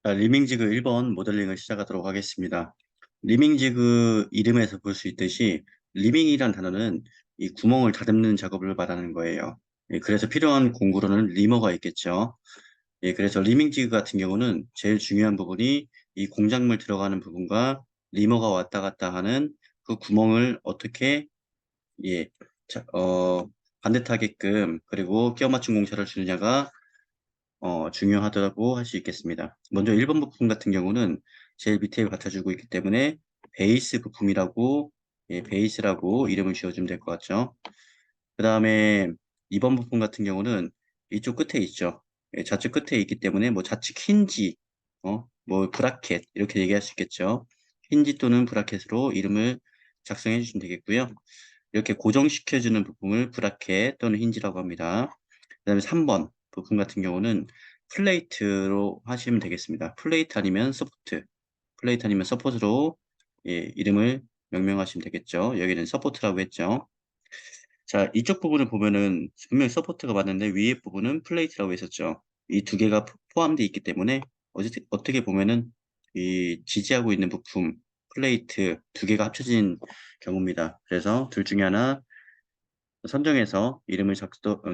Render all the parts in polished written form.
자, 리밍지그 1번 모델링을 시작하도록 하겠습니다. 리밍지그 이름에서 볼 수 있듯이 리밍이란 단어는 이 구멍을 다듬는 작업을 말하는 거예요. 예, 그래서 필요한 공구로는 리머가 있겠죠. 예, 그래서 리밍지그 같은 경우는 제일 중요한 부분이 이 공작물 들어가는 부분과 리머가 왔다 갔다 하는 그 구멍을 어떻게 예, 자, 반듯하게끔 그리고 끼워 맞춘 공차를 주느냐가 중요하다고 할 수 있겠습니다. 먼저 1번 부품 같은 경우는 제일 밑에 받쳐주고 있기 때문에 베이스 부품이라고, 예, 베이스라고 이름을 지어주면 될 것 같죠. 그 다음에 2번 부품 같은 경우는 이쪽 끝에 있죠. 예, 좌측 끝에 있기 때문에 뭐 좌측 힌지, 뭐 브라켓 이렇게 얘기할 수 있겠죠. 힌지 또는 브라켓으로 이름을 작성해 주시면 되겠고요. 이렇게 고정시켜주는 부품을 브라켓 또는 힌지라고 합니다. 그 다음에 3번 부품 같은 경우는 플레이트로 하시면 되겠습니다. 플레이트 아니면 서포트, 플레이트 아니면 서포트로 예, 이름을 명명하시면 되겠죠. 여기는 서포트라고 했죠. 자, 이쪽 부분을 보면은 분명히 서포트가 맞는데 위에 부분은 플레이트라고 했었죠. 이 두 개가 포함되어 있기 때문에 어떻게 보면은 이 지지하고 있는 부품, 플레이트 두 개가 합쳐진 경우입니다. 그래서 둘 중에 하나 선정해서 이름을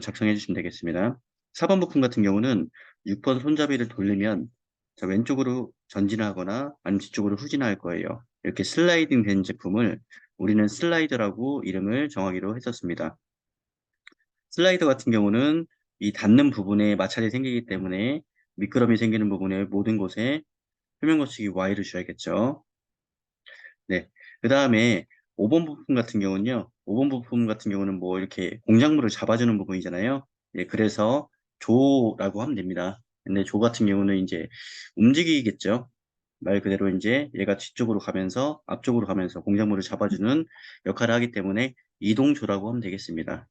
작성해 주시면 되겠습니다. 4번 부품 같은 경우는 6번 손잡이를 돌리면 자, 왼쪽으로 전진하거나 아니면 뒤쪽으로 후진할 거예요. 이렇게 슬라이딩 된 제품을 우리는 슬라이더라고 이름을 정하기로 했었습니다. 슬라이더 같은 경우는 이 닿는 부분에 마찰이 생기기 때문에 미끄럼이 생기는 부분의 모든 곳에 표면 거치기 Y를 줘야겠죠. 네. 그 다음에 5번 부품 같은 경우는요. 5번 부품 같은 경우는 뭐 이렇게 공작물을 잡아주는 부분이잖아요. 예, 그래서 조라고 하면 됩니다. 근데 조 같은 경우는 이제 움직이겠죠. 말 그대로 이제 얘가 뒤쪽으로 가면서 앞쪽으로 가면서 공작물을 잡아주는 역할을 하기 때문에 이동조라고 하면 되겠습니다.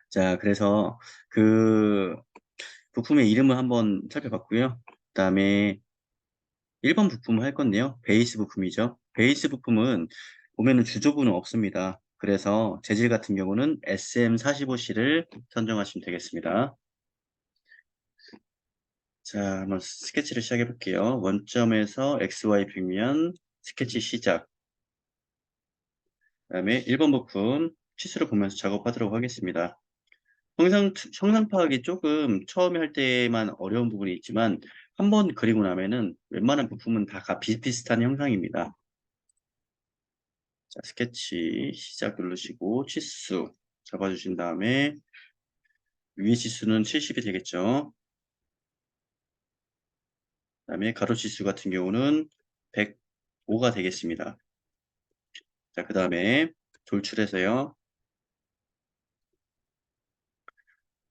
자, 그래서 그 부품의 이름을 한번 살펴봤고요. 그다음에 1번 부품을 할 건데요. 베이스 부품이죠. 베이스 부품은 보면은 주조부는 없습니다. 그래서 재질 같은 경우는 SM45C를 선정하시면 되겠습니다. 자, 한번 스케치를 시작해 볼게요. 원점에서 XY 평면 스케치 시작. 그다음에 1번 부품 치수를 보면서 작업하도록 하겠습니다. 형상 파악이 조금 처음에 할 때만 어려운 부분이 있지만 한번 그리고 나면은 웬만한 부품은 다 비슷비슷한 형상입니다. 자, 스케치 시작 누르시고 치수 잡아주신 다음에 위에 치수는 70이 되겠죠. 그다음에 가로 치수 같은 경우는 105가 되겠습니다. 자, 그다음에 돌출해서요.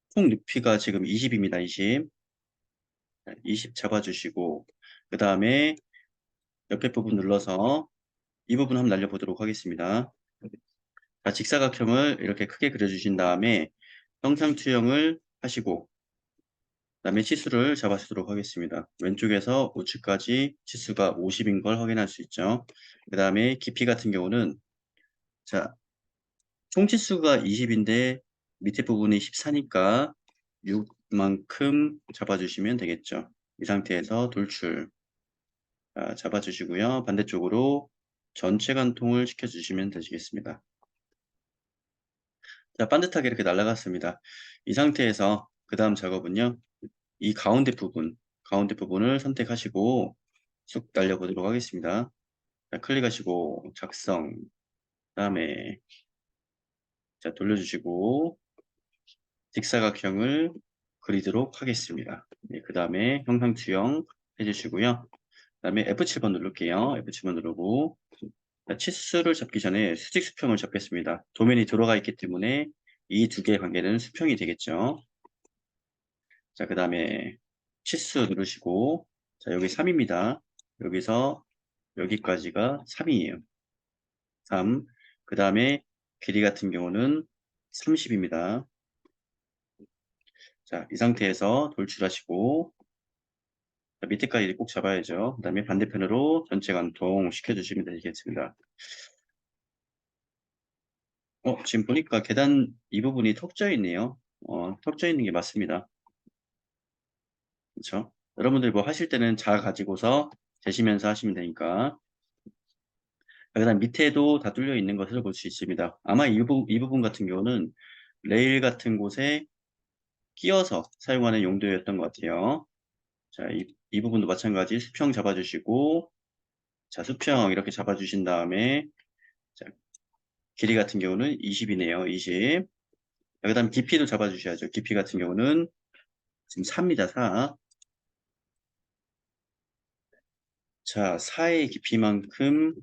총 높이가 지금 20입니다. 20. 20 잡아주시고 그다음에 옆에 부분 눌러서 이 부분 한번 날려보도록 하겠습니다. 자, 직사각형을 이렇게 크게 그려주신 다음에 형상 투영을 하시고 그다음에 치수를 잡아주도록 하겠습니다. 왼쪽에서 우측까지 치수가 50인 걸 확인할 수 있죠. 그 다음에 깊이 같은 경우는 자, 총 치수가 20인데 밑에 부분이 14니까 6만큼 잡아주시면 되겠죠. 이 상태에서 돌출 잡아주시고요. 반대쪽으로 전체 관통을 시켜주시면 되시겠습니다. 자, 반듯하게 이렇게 날아갔습니다. 이 상태에서 그 다음 작업은요. 이 가운데 부분을 선택하시고 쑥 날려보도록 하겠습니다. 자, 클릭하시고 작성, 그다음에 자, 돌려주시고 직사각형을 그리도록 하겠습니다. 네, 그 다음에 형상 투영 해주시고요. 그 다음에 F7번 누를게요. F7번 누르고 자, 치수를 잡기 전에 수직 수평을 잡겠습니다. 도면이 들어가 있기 때문에 이 두 개의 관계는 수평이 되겠죠. 자, 그 다음에 치수 누르시고 자, 여기 3입니다. 여기서 여기까지가 3이에요. 3. 그 다음에 길이 같은 경우는 30입니다. 자, 이 상태에서 돌출하시고 자, 밑에까지 꼭 잡아야죠. 그 다음에 반대편으로 전체 관통 시켜주시면 되겠습니다. 지금 보니까 계단 이 부분이 턱져 있네요. 턱져 있는 게 맞습니다. 그렇죠? 여러분들 뭐 하실 때는 자 가지고서 재시면서 하시면 되니까. 그다음 밑에도 다 뚫려 있는 것을 볼 수 있습니다. 아마 이 부분 같은 경우는 레일 같은 곳에 끼워서 사용하는 용도였던 것 같아요. 자, 이 부분도 마찬가지 수평 잡아주시고, 자, 수평 이렇게 잡아주신 다음에, 자, 길이 같은 경우는 20이네요. 20. 그 다음 깊이도 잡아주셔야죠. 깊이 같은 경우는 지금 4입니다. 4. 자, 4의 깊이만큼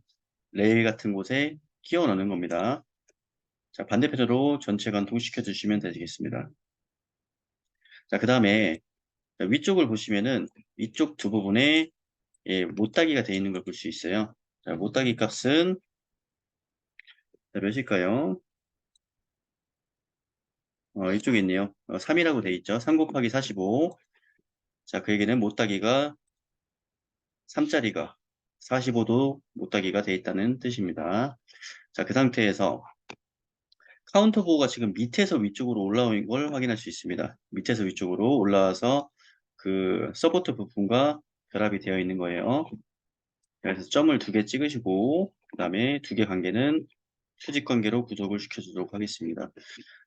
레일 같은 곳에 끼워 넣는 겁니다. 자, 반대편으로 전체 관통시켜 주시면 되겠습니다. 자, 그 다음에 위쪽을 보시면은 위쪽 두 부분에 예, 못따기가 되어 있는 걸 볼 수 있어요. 자, 못따기 값은 몇일까요? 이쪽에 있네요. 3이라고 되어 있죠. 3 곱하기 45. 자, 그 얘기는 못따기가 3짜리가 45도 못따기가 되어 있다는 뜻입니다. 자, 그 상태에서 카운터 보호가 지금 밑에서 위쪽으로 올라온 걸 확인할 수 있습니다. 밑에서 위쪽으로 올라와서 그 서포트 부분과 결합이 되어 있는 거예요. 그래서 점을 2개 찍으시고 그 다음에 2개 관계는 수직 관계로 구속을 시켜주도록 하겠습니다.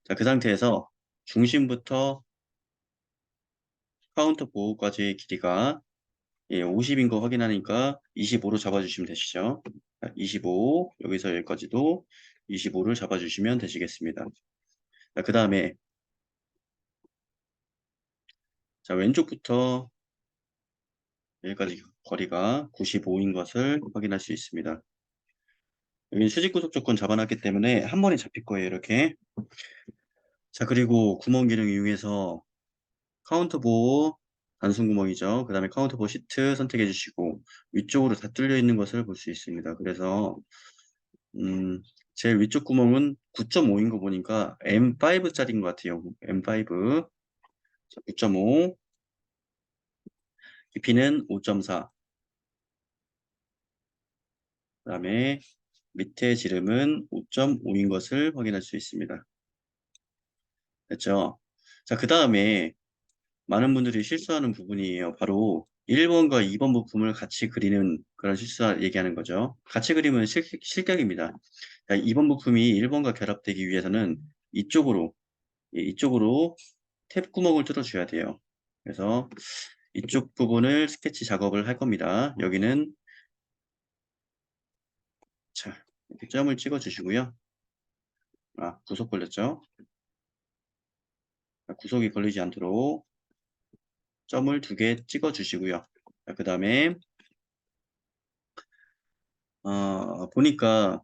자, 그 상태에서 중심부터 카운터 보호까지의 길이가 50인 거 확인하니까 25로 잡아주시면 되시죠. 25, 여기서 여기까지도 25를 잡아주시면 되시겠습니다. 자, 그 다음에 자, 왼쪽부터 여기까지 거리가 95인 것을 확인할 수 있습니다. 여기는 수직구속 조건 잡아놨기 때문에 한 번에 잡힐 거예요. 이렇게. 자, 그리고 구멍 기능 이용해서 카운터 보호 단순 구멍이죠. 그 다음에 카운터 보호 시트 선택해 주시고 위쪽으로 다 뚫려 있는 것을 볼 수 있습니다. 그래서 제일 위쪽 구멍은 9.5인 거 보니까 M5짜리인 것 같아요. M5 9.5 깊이는 5.4 그 다음에 밑에 지름은 5.5인 것을 확인할 수 있습니다. 됐죠? 자, 그 다음에 많은 분들이 실수하는 부분이에요. 바로 1번과 2번 부품을 같이 그리는 그런 실수 얘기하는 거죠. 같이 그리면 실격입니다. 2번 부품이 1번과 결합되기 위해서는 이쪽으로 탭 구멍을 뚫어줘야 돼요. 그래서 이쪽 부분을 스케치 작업을 할 겁니다. 여기는 자, 이렇게 점을 찍어 주시고요. 구속 걸렸죠? 구속이 걸리지 않도록 점을 2개 찍어 주시고요. 그 다음에 보니까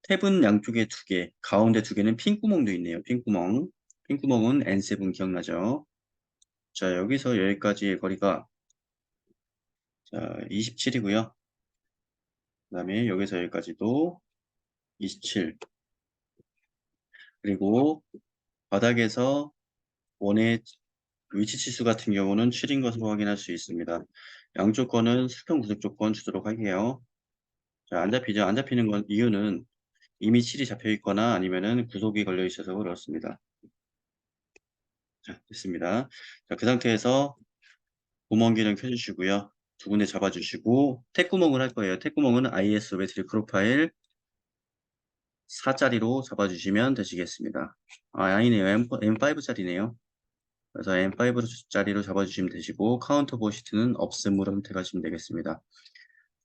탭은 양쪽에 2개, 가운데 2개는 핀 구멍도 있네요. 핀 구멍. 핀 구멍은 N7 기억나죠? 자, 여기서 여기까지의 거리가 자, 27이고요. 그 다음에 여기서 여기까지도 27. 그리고 바닥에서 원의 위치 치수 같은 경우는 7인 것으로 확인할 수 있습니다. 양쪽 거는 수평 구속 조건 주도록 할게요. 자, 안 잡히죠? 안 잡히는 건 이유는 이미 7이 잡혀 있거나 아니면은 구속이 걸려 있어서 그렇습니다. 자, 됐습니다. 자, 그 상태에서 구멍 기능 켜주시고요. 2군데 잡아주시고 탭구멍을 할 거예요. 탭구멍은 ISO 배터리 프로파일 4짜리로 잡아주시면 되시겠습니다. 아니네요. M5짜리네요. 그래서 M5짜리로 잡아주시면 되시고 카운터 보시트는 없음으로 선택하시면 되겠습니다.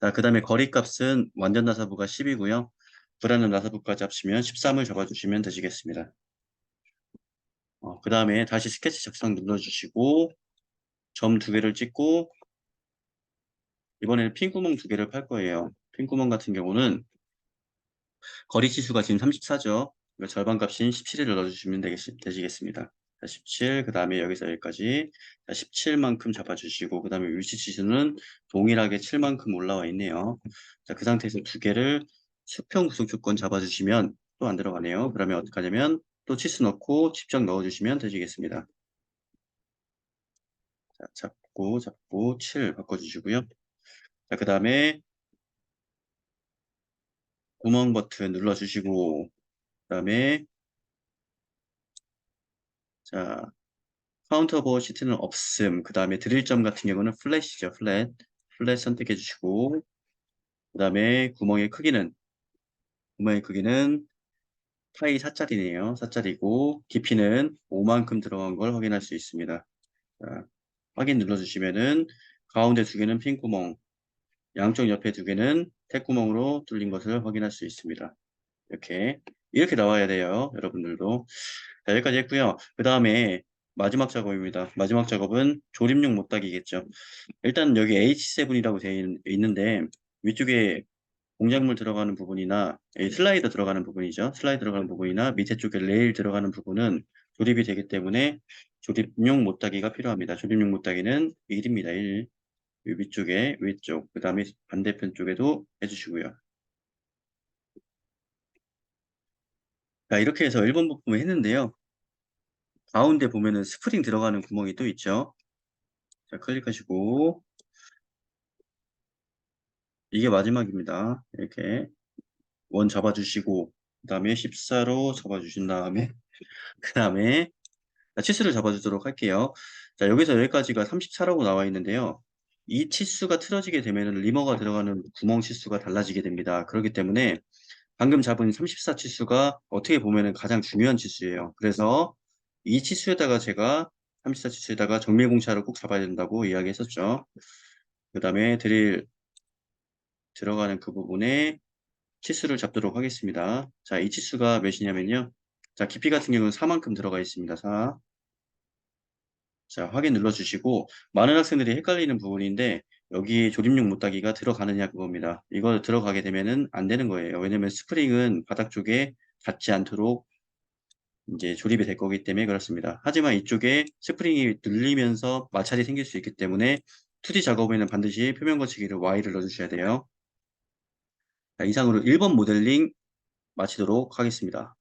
자, 그 다음에 거리값은 완전 나사부가 10이고요. 불완전 나사부까지 합치면 13을 잡아주시면 되시겠습니다. 그 다음에 다시 스케치 작성 눌러주시고 점 2개를 찍고 이번에는 핀구멍 2개를 팔 거예요. 핀구멍 같은 경우는 거리 치수가 지금 34죠. 절반값인 17을 넣어주시면 되시겠습니다. 17, 그 다음에 여기서 여기까지 17만큼 잡아주시고, 그 다음에 위치 치수는 동일하게 7만큼 올라와 있네요. 자, 그 상태에서 2개를 수평 구속 조건 잡아주시면 또 안 들어가네요. 그러면 어떻게 하냐면 또 치수 넣고 직접 넣어주시면 되시겠습니다. 자, 잡고 7 바꿔주시고요. 자, 그 다음에 구멍 버튼 눌러주시고, 그 다음에 자, 카운터보어 시트는 없음. 그 다음에 드릴점 같은 경우는 플랫이죠. 플랫 선택해 주시고, 그 다음에 구멍의 크기는 파이 4짜리네요. 4짜리고, 깊이는 5만큼 들어간 걸 확인할 수 있습니다. 자, 확인 눌러주시면은, 가운데 두 개는 핀 구멍, 양쪽 옆에 두 개는 택구멍으로 뚫린 것을 확인할 수 있습니다. 이렇게 나와야 돼요. 여러분들도. 자, 여기까지 했고요. 그 다음에 마지막 작업입니다. 마지막 작업은 조립용 못따기겠죠. 일단 여기 H7이라고 되어 있는데 위쪽에 공작물 들어가는 부분이나 슬라이더 들어가는 부분이죠. 슬라이더 들어가는 부분이나 밑에 쪽에 레일 들어가는 부분은 조립이 되기 때문에 조립용 못따기가 필요합니다. 조립용 못따기는 1입니다. 1. 위쪽에 위쪽, 그 다음에 반대편 쪽에도 해주시고요. 자, 이렇게 해서 1번 부품을 했는데요. 가운데 보면은 스프링 들어가는 구멍이 또 있죠. 자, 클릭하시고 이게 마지막입니다. 이렇게 원 잡아주시고 그 다음에 14로 잡아주신 다음에 그 다음에 치수를 잡아주도록 할게요. 자, 여기서 여기까지가 34라고 나와 있는데요. 이 치수가 틀어지게 되면 리머가 들어가는 구멍 치수가 달라지게 됩니다. 그렇기 때문에 방금 잡은 34 치수가 어떻게 보면 가장 중요한 치수예요. 그래서 이 치수에다가 제가 34 치수에다가 정밀 공차를 꼭 잡아야 된다고 이야기했었죠. 그 다음에 드릴 들어가는 그 부분에 치수를 잡도록 하겠습니다. 자, 이 치수가 몇이냐면요. 자, 깊이 같은 경우는 4만큼 들어가 있습니다. 4. 자, 확인 눌러주시고 많은 학생들이 헷갈리는 부분인데 여기 조립용 못따기가 들어가느냐 그겁니다. 이거 들어가게 되면은 안 되는 거예요. 왜냐면 스프링은 바닥 쪽에 닿지 않도록 이제 조립이 될 거기 때문에 그렇습니다. 하지만 이쪽에 스프링이 눌리면서 마찰이 생길 수 있기 때문에 2D 작업에는 반드시 표면 거치기를 Y를 넣어주셔야 돼요. 자, 이상으로 1번 모델링 마치도록 하겠습니다.